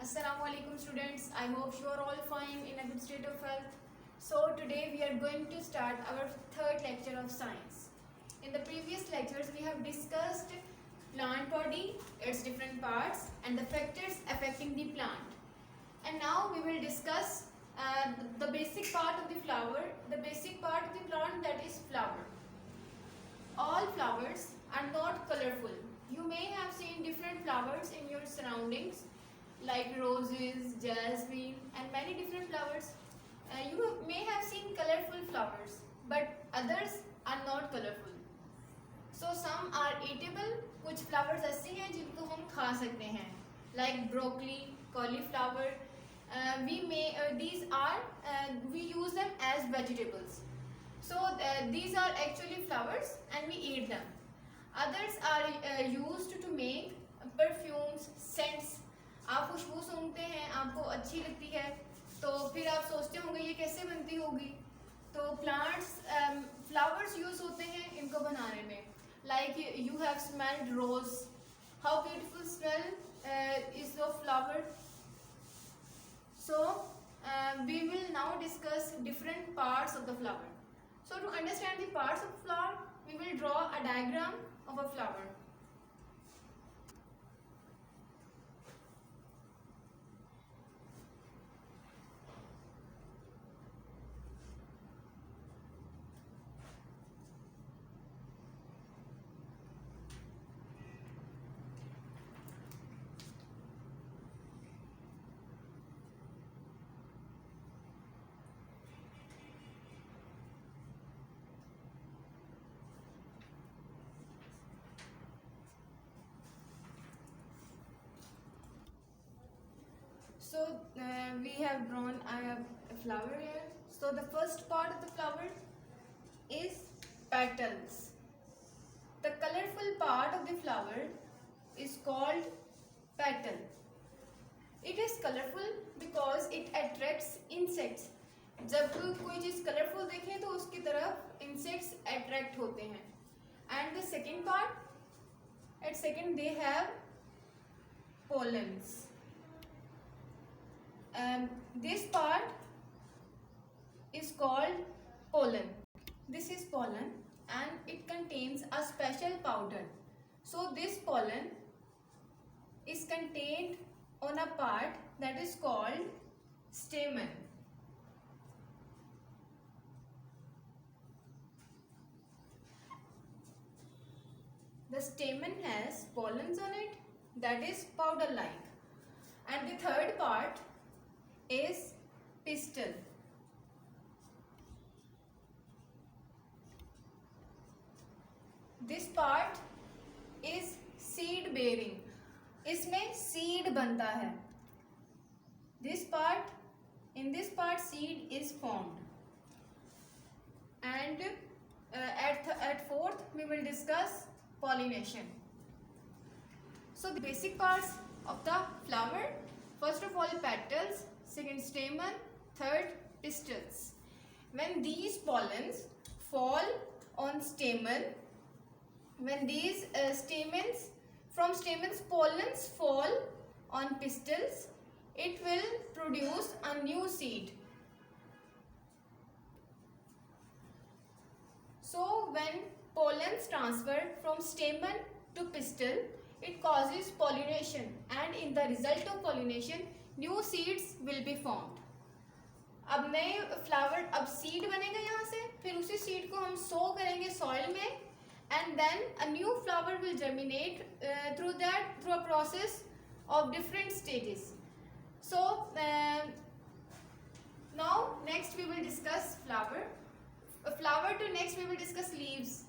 Assalamu alaikum students. I hope you are all fine in a good state of health. So today we are going to start our third lecture of science. In the previous lectures we have discussed plant body, its different parts and the factors affecting the plant. And now we will discuss the basic part of the flower, the basic part of the plant, that is flower. All flowers are not colorful. You may have seen different flowers in your surroundings like roses, jasmine and many different flowers. You may have seen colorful flowers, but others are not colorful. So some are eatable, कुछ flowers ऐसे हैं जिनको हम खा सकते हैं, like broccoli, cauliflower. We use them as vegetables. So these are actually flowers and we eat them. Others are used to make perfumes, scents. आप खुशबू सूंघते हैं, आपको अच्छी लगती है, तो फिर आप सोचते होंगे ये कैसे बनती होगी. तो प्लांट्स फ्लावर्स यूज होते हैं इनको बनाने में. Like you have smelled rose, how beautiful smell is of flower. So we will now discuss different parts of the flower. So to understand the parts of flower, we will draw a diagram of a flower. So we have drawn a flower here. So the first part of the flower is petals. The colorful part of the flower is called petal. It is colorful because it attracts insects. जब कोई चीज़ colorful देखें तो उसकी तरफ insects attract होते हैं. And the second part, at second they have pollens. This part is called pollen. This is pollen and it contains a special powder. So this pollen is contained on a part that is called stamen. The stamen has pollens on it, that is powder like. And the third part is pistil. This part is seed bearing. इसमें seed बनता है. This part, in this part seed is formed. And at fourth we will discuss pollination. So the basic parts of the flower: first of all petals, second stamen, third pistils. When these pollens fall on stamen, when these from stamens pollens fall on pistils, it will produce a new seed. So when pollens transfer from stamen to pistil, it causes pollination, and in the result of pollination new seeds will be formed. अब नए flower, अब seed बनेगा यहाँ से, फिर उसी seed को हम सो करेंगे सॉइल में, and then a new flower will germinate through a process of different stages. So now next we will discuss flower. Next we will discuss leaves.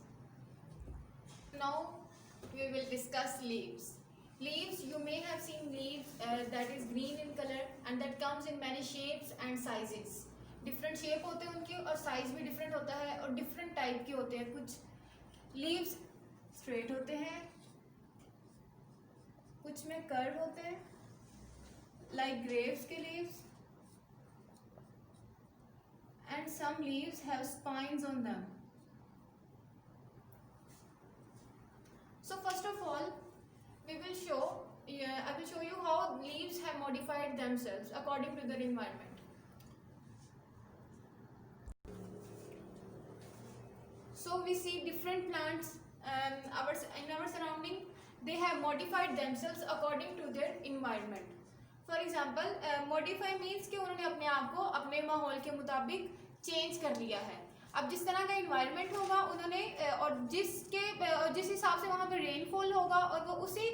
Now we will discuss leaves. Leaves, you may have seen leaves that is green in color and that comes in many shapes and sizes. Different shape होते हैं उनके और size भी different होता है और different type के होते हैं. कुछ leaves straight होते हैं, कुछ में curve होते हैं, like grapes के leaves, and some leaves have spines on them. So first of all we will show I will show you how leaves have modified themselves according to their environment. So we see different plants in our surrounding. They have modified themselves according to their environment. For example, modify means कि उन्होंने अपने आप को अपने माहौल के मुताबिक change कर लिया है. अब जिस तरह का इन्वायरमेंट होगा उन्होंने और जिस हिसाब से वहाँ पर रेनफॉल होगा और वो उसी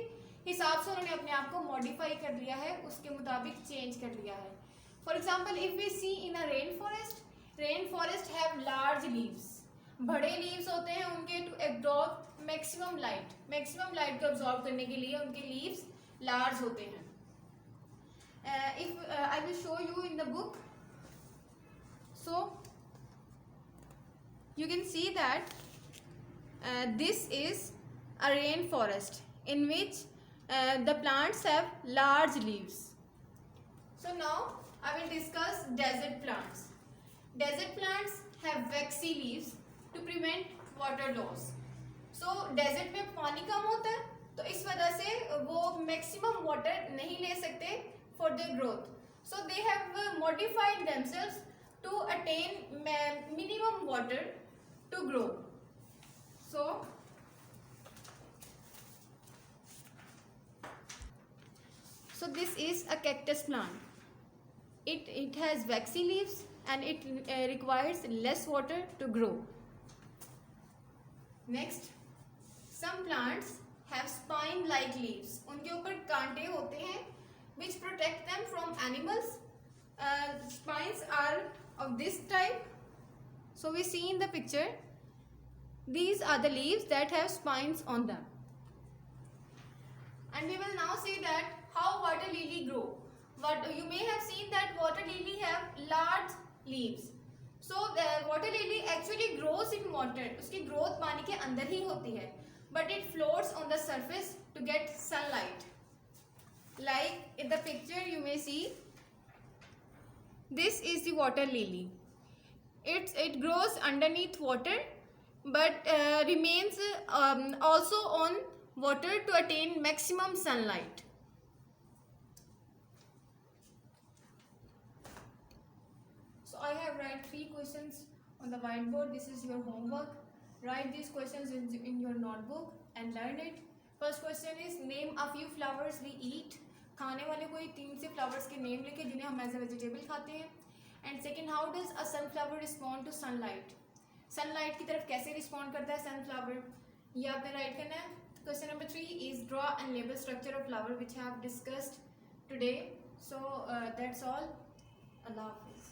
हिसाब से उन्होंने अपने आप को मॉडिफाई कर लिया है, उसके मुताबिक चेंज कर लिया है. For example if we see in a rain forest have large leaves. बड़े लीव्स होते हैं उनके टू एब्जॉर्ब मैक्सिमम लाइट को एब्जॉर्ब करने के लिए उनके लीव्स लार्ज होते हैं. If I will show you in the book, so you can see that this is a rainforest in which the plants have large leaves. So now I will discuss desert plants. Desert plants have waxy leaves to prevent water loss. So desert में पानी कम होता है तो इस वजह से वो maximum water नहीं ले सकते for their growth. So they have modified themselves to attain minimum water to grow. So this is a cactus plant. It has waxy leaves and it requires less water to grow. Next, some plants have spine-like leaves. उनके ऊपर कांटे होते हैं which protect them from animals. Spines are of this type. So we see in the picture, these are the leaves that have spines on them. And we will now see that how water lily grow. You may have seen that water lily have large leaves. So the water lily actually grows in water. उसकी growth पानी के अंदर ही होती है. But it floats on the surface to get sunlight. Like in the picture you may see, this is the water lily. It grows underneath water but remains also on water to attain maximum sunlight. So I have write 3 questions on the whiteboard. This is your homework. Write these questions in your notebook and learn it. First question is name a few flowers we eat. खाने वाले कोई 3 से flowers के name लिखे जिन्हें हम as a vegetable खाते हैं. And second, how does a sunflower respond to sunlight. Sunlight की तरफ कैसे रिस्पॉन्ड करता है सनफ्लावर, ये आपने राइट करना है. Question number 3 is draw and label structure of flower which have discussed today. So that's all. अल्लाह हाफिज़.